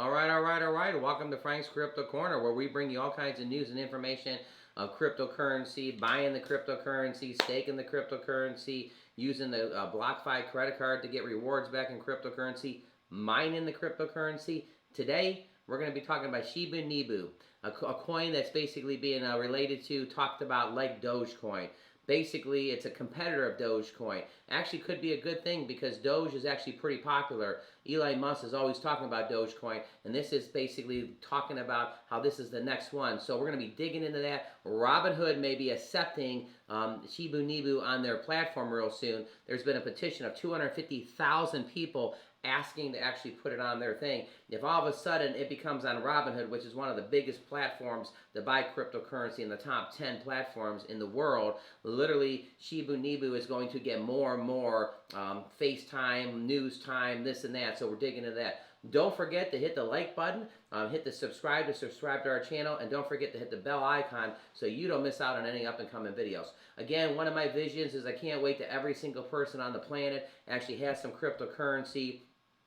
All right. Welcome to Frank's Crypto Corner, where we bring you all kinds of news and information of cryptocurrency, buying the cryptocurrency, staking the cryptocurrency, using the BlockFi credit card to get rewards back in cryptocurrency, mining the cryptocurrency. Today, we're going to be talking about Shiba Inu, a coin that's basically being related to, talked about like Dogecoin. Basically, it's a competitor of Dogecoin. Actually, could be a good thing because Doge is actually pretty popular. Elon Musk is always talking about Dogecoin, and this is basically talking about how this is the next one. So we're going to be digging into that. Robinhood may be accepting Shiba Inu on their platform real soon. There's been a petition of 250,000 people asking to actually put it on their thing. If all of a sudden it becomes on Robinhood, which is one of the biggest platforms to buy cryptocurrency in the top 10 platforms in the world, literally Shiba Inu is going to get more and more FaceTime, news time, this and that. So we're digging into that. Don't forget to hit the like button, hit the subscribe to our channel, and don't forget to hit the bell icon so you don't miss out on any up and coming videos. Again, one of my visions is I can't wait to every single person on the planet actually has some cryptocurrency.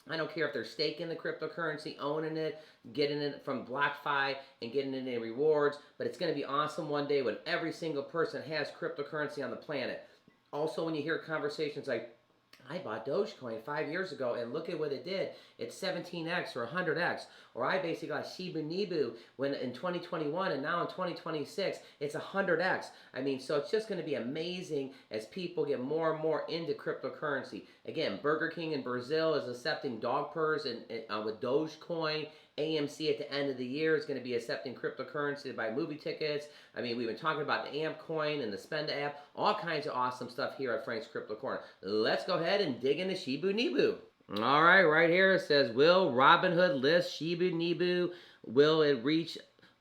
I don't care if they're staking the cryptocurrency, owning it, getting it from BlockFi, and getting it in rewards. But it's going to be awesome one day when every single person has cryptocurrency on the planet. Also, when you hear conversations like, I bought Dogecoin 5 years ago and look at what it did. It's 17x or 100x. Or I basically got Shiba Inu when in 2021 and now in 2026 it's 100x. I mean, so it's just going to be amazing as people get more and more into cryptocurrency. Again, Burger King in Brazil is accepting dog purrs with Dogecoin. AMC at the end of the year is going to be accepting cryptocurrency to buy movie tickets. I mean, we've been talking about the Altcoin and the Spend app, all kinds of awesome stuff here at Frank's Crypto Corner. Let's go ahead and dig into Shiba Inu. All right, right here it says, will Robinhood list Shiba Inu? Will it reach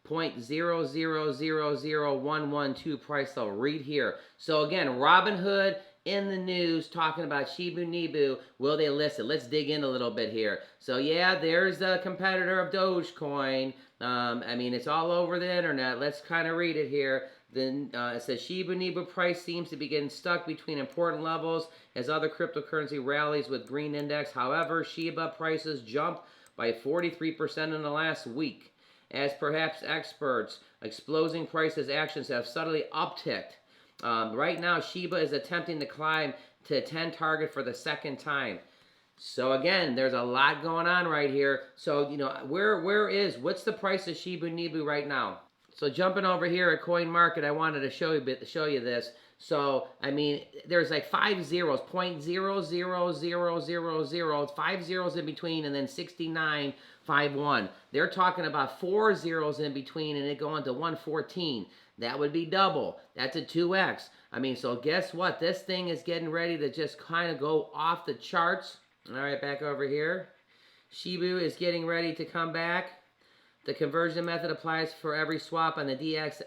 0.0000112 price? I'll read here. So again, Robinhood in the news talking about Shiba Inu. Will they list it? Let's dig in a little bit here. So yeah, there's a competitor of Dogecoin. I mean, it's all over the internet. Let's kind of read it here. Then it says Shiba Inu price seems to be getting stuck between important levels as other cryptocurrency rallies with green index. However, Shiba prices jumped by 43% in the last week, as perhaps experts exploding prices actions have suddenly upticked. Right now, Shiba is attempting to climb to 10 target for the second time. So again, there's a lot going on right here. So, you know, what's the price of Shiba Inu right now? So jumping over here at Coin Market, I wanted to show you this. So, I mean, there's like 5 zeros, 0.00000, 5 zeros in between, and then 6951. They're talking about 4 zeros in between, and it going to 114. That would be double. That's a 2x. I mean, so guess what? This thing is getting ready to just kind of go off the charts. All right, back over here. Shiba is getting ready to come back. The conversion method applies for every swap on the DEX,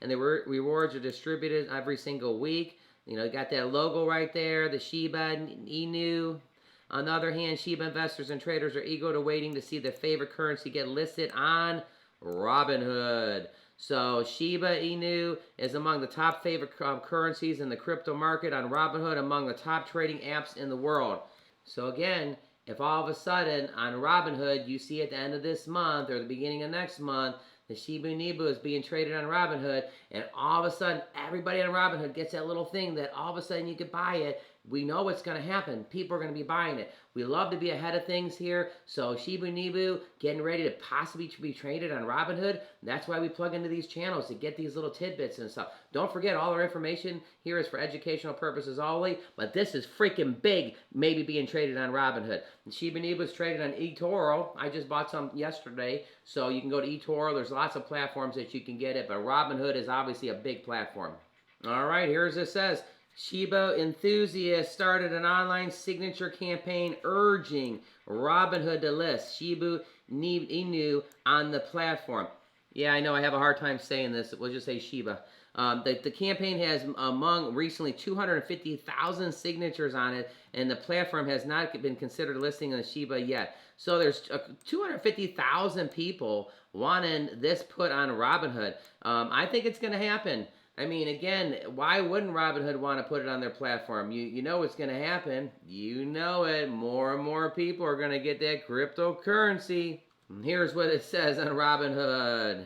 and the rewards are distributed every single week. You know, you got that logo right there, the Shiba Inu. On the other hand, Shiba investors and traders are eager to waiting to see their favorite currency get listed on Robinhood. So Shiba Inu is among the top favorite currencies in the crypto market on Robinhood, among the top trading apps in the world. So again, if all of a sudden on Robinhood you see at the end of this month or the beginning of next month, the Shiba Inu is being traded on Robinhood, and all of a sudden everybody on Robinhood gets that little thing that all of a sudden you could buy it, we know what's going to happen. People are going to be buying it. We love to be ahead of things here. So Shiba Inu getting ready to possibly be traded on Robinhood. That's why we plug into these channels to get these little tidbits and stuff. Don't forget, all our information here is for educational purposes only, but this is freaking big, maybe being traded on Robinhood. Shiba Inu is traded on eToro. I just bought some yesterday, so you can go to eToro. There's lots of platforms that you can get it, but Robinhood is obviously a big platform. All right, here's it says. Shiba enthusiasts started an online signature campaign urging Robinhood to list Shiba Inu on the platform. Yeah, I know I have a hard time saying this. We'll just say Shiba. The campaign has among recently 250,000 signatures on it, and the platform has not been considered listing on Shiba yet. So there's 250,000 people wanting this put on Robinhood. I think it's going to happen. I mean, again, why wouldn't Robinhood want to put it on their platform? You know what's going to happen. You know it. More and more people are going to get that cryptocurrency. And here's what it says on Robinhood.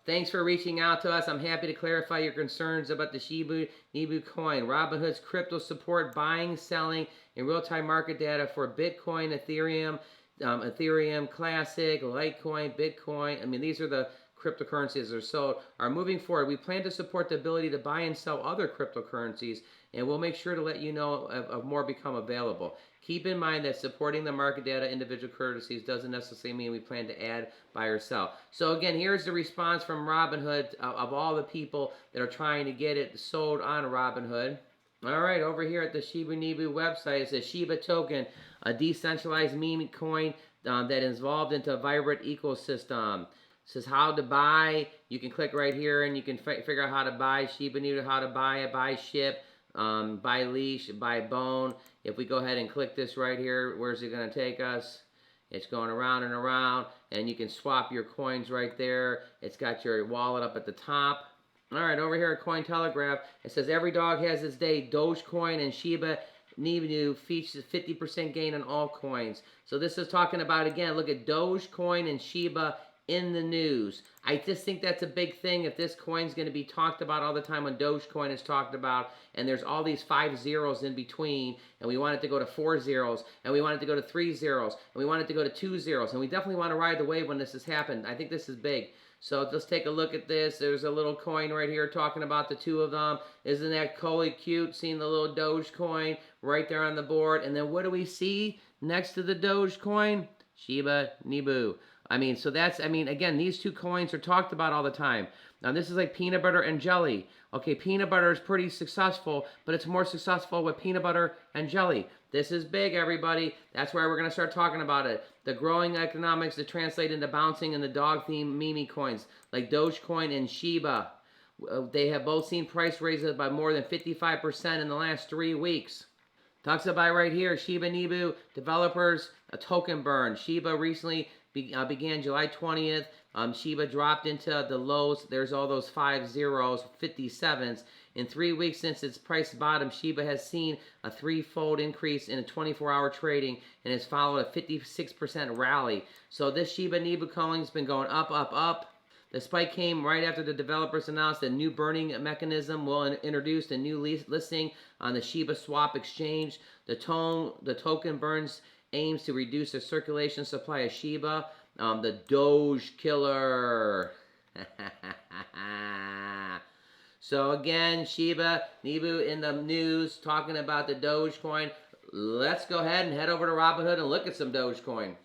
Thanks for reaching out to us. I'm happy to clarify your concerns about the Shiba Inu coin. Robinhood's crypto support buying, selling, and real-time market data for Bitcoin, Ethereum, Ethereum Classic, Litecoin, Bitcoin. I mean, these are the cryptocurrencies that are sold. Are moving forward. We plan to support the ability to buy and sell other cryptocurrencies, and we'll make sure to let you know of more become available. Keep in mind that supporting the market data individual currencies doesn't necessarily mean we plan to add, buy, or sell. So again, here's the response from Robinhood of all the people that are trying to get it sold on Robinhood. All right, over here at the Shiba Inu website, it says Shiba token, a decentralized meme coin that is involved into a vibrant ecosystem. It says how to buy. You can click right here and you can figure out how to buy Shiba Inu, how to buy it, buy ship, buy leash, buy bone. If we go ahead and click this right here, where's it going to take us? It's going around and around, and you can swap your coins right there. It's got your wallet up at the top. All right, over here at Cointelegraph, it says every dog has its day. Dogecoin and Shiba Inu features 50% gain on all coins. So this is talking about, again, look at Dogecoin and Shiba in the news. I just think that's a big thing if this coin's going to be talked about all the time when Dogecoin is talked about, and there's all these 5 zeros in between, and we want it to go to 4 zeros, and we want it to go to 3 zeros, and we want it to go to 2 zeros, and we definitely want to ride the wave when this has happened. I think this is big. So let's take a look at this. There's a little coin right here talking about the two of them. Isn't that totally cute? Seeing the little Dogecoin right there on the board. And then what do we see next to the Dogecoin? Shiba Inu. Again, these two coins are talked about all the time. Now, this is like peanut butter and jelly. Okay, peanut butter is pretty successful, but it's more successful with peanut butter and jelly. This is big, everybody. That's why we're going to start talking about it. The growing economics that translate into bouncing and the dog-themed meme coins, like Dogecoin and Shiba. They have both seen price raises by more than 55% in the last 3 weeks. Talks about right here, Shiba Inu developers, a token burn. Shiba recently began July 20th. Shiba dropped into the lows. There's all those 5 zeros, 57s. In 3 weeks since its price bottom, Shiba has seen a 3-fold increase in a 24-hour trading and has followed a 56% rally. So this Shiba Inu coin has been going up, up, up. The spike came right after the developers announced a new burning mechanism will introduce a new listing on the Shiba Swap exchange. The token burns aims to reduce the circulation supply of Shiba. The Doge killer. So again, Shiba Inu in the news talking about the Dogecoin. Let's go ahead and head over to Robinhood and look at some Dogecoin.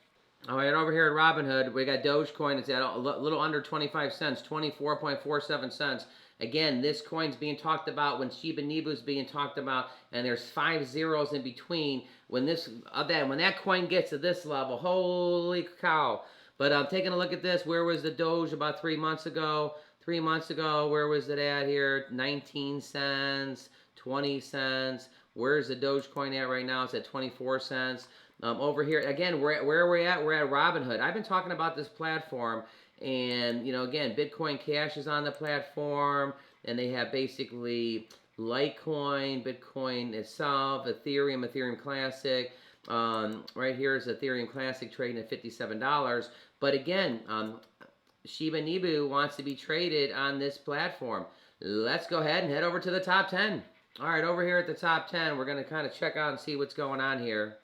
All right, over here at Robinhood, we got Dogecoin. It's at a little under 25 cents, 24.47 cents. Again, this coin's being talked about when Shiba Inu is being talked about, and there's 5 zeros in between. When that coin gets to this level, holy cow! But I'm taking a look at this. Where was the Doge about 3 months ago? 3 months ago, where was it at here? 19 cents, 20 cents. Where's the Dogecoin at right now? It's at 24 cents. Over here, again, where are we at? We're at Robinhood. I've been talking about this platform, and, again, Bitcoin Cash is on the platform, and they have basically Litecoin, Bitcoin itself, Ethereum Classic. Right here is Ethereum Classic trading at $57. But again, Shiba Inu wants to be traded on this platform. Let's go ahead and head over to the top 10. All right, over here at the top 10, we're going to kind of check out and see what's going on here.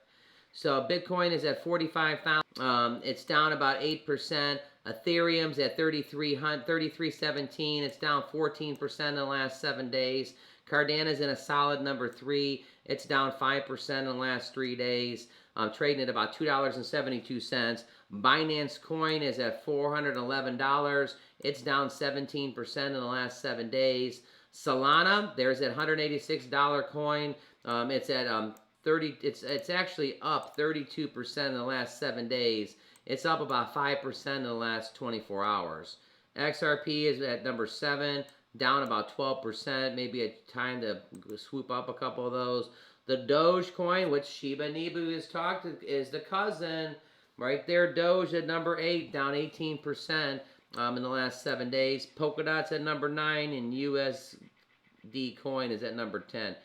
So Bitcoin is at 45,000. It's down about 8%. Ethereum's at 3317. It's down 14% in the last 7 days. Cardano's in a solid number 3. It's down 5% in the last 3 days. Trading at about $2.72. Binance Coin is at $411. It's down 17% in the last 7 days. Solana, there's that $186 coin. It's at it's actually up 32% in the last 7 days. It's up about 5% in the last 24 hours. XRP is at number 7, down about 12%. Maybe a time to swoop up a couple of those. The Dogecoin, which Shiba Inu is the cousin. Right there, Doge at number 8, down 18%. in the last 7 days. Polkadot's at number 9, and USD coin is at number 10.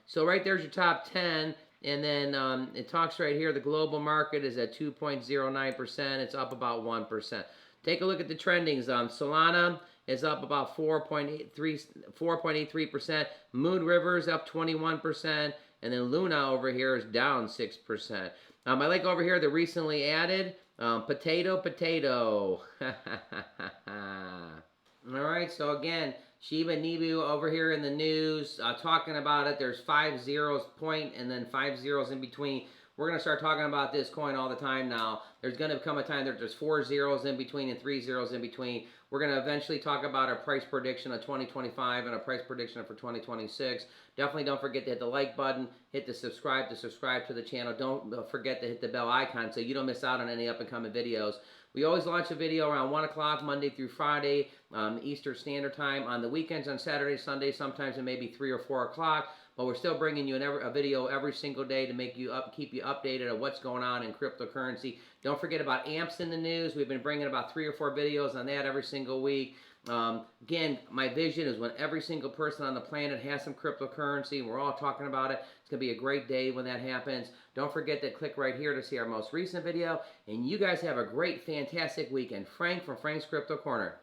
So right there's your top 10. And then it talks right here, the global market is at 2.09%. It's up about 1%. Take a look at the trendings. Solana is up about 4.83%. Moon River's up 21%. And then Luna over here is down 6%. I like over here the recently added potato. All right, so again, Shiba Inu over here in the news, talking about it. There's 5 zeros point and then 5 zeros in between. We're going to start talking about this coin all the time now. There's going to come a time that there's 4 zeros in between and 3 zeros in between. We're going to eventually talk about our price prediction of 2025 and a price prediction for 2026. Definitely don't forget to hit the like button, hit the subscribe to the channel. Don't forget to hit the bell icon so you don't miss out on any up and coming videos. We always launch a video around 1 o'clock Monday through Friday, Eastern Standard Time. On the weekends, on Saturday, Sunday, sometimes it may be 3 or 4 o'clock. But we're still bringing you a video every single day to make you keep you updated on what's going on in cryptocurrency. Don't forget about AMPs in the news. We've been bringing about 3 or 4 videos on that every single week. Again, my vision is when every single person on the planet has some cryptocurrency and we're all talking about it. It's going to be a great day when that happens. Don't forget to click right here to see our most recent video. And you guys have a great, fantastic weekend. Frank from Frank's Crypto Corner.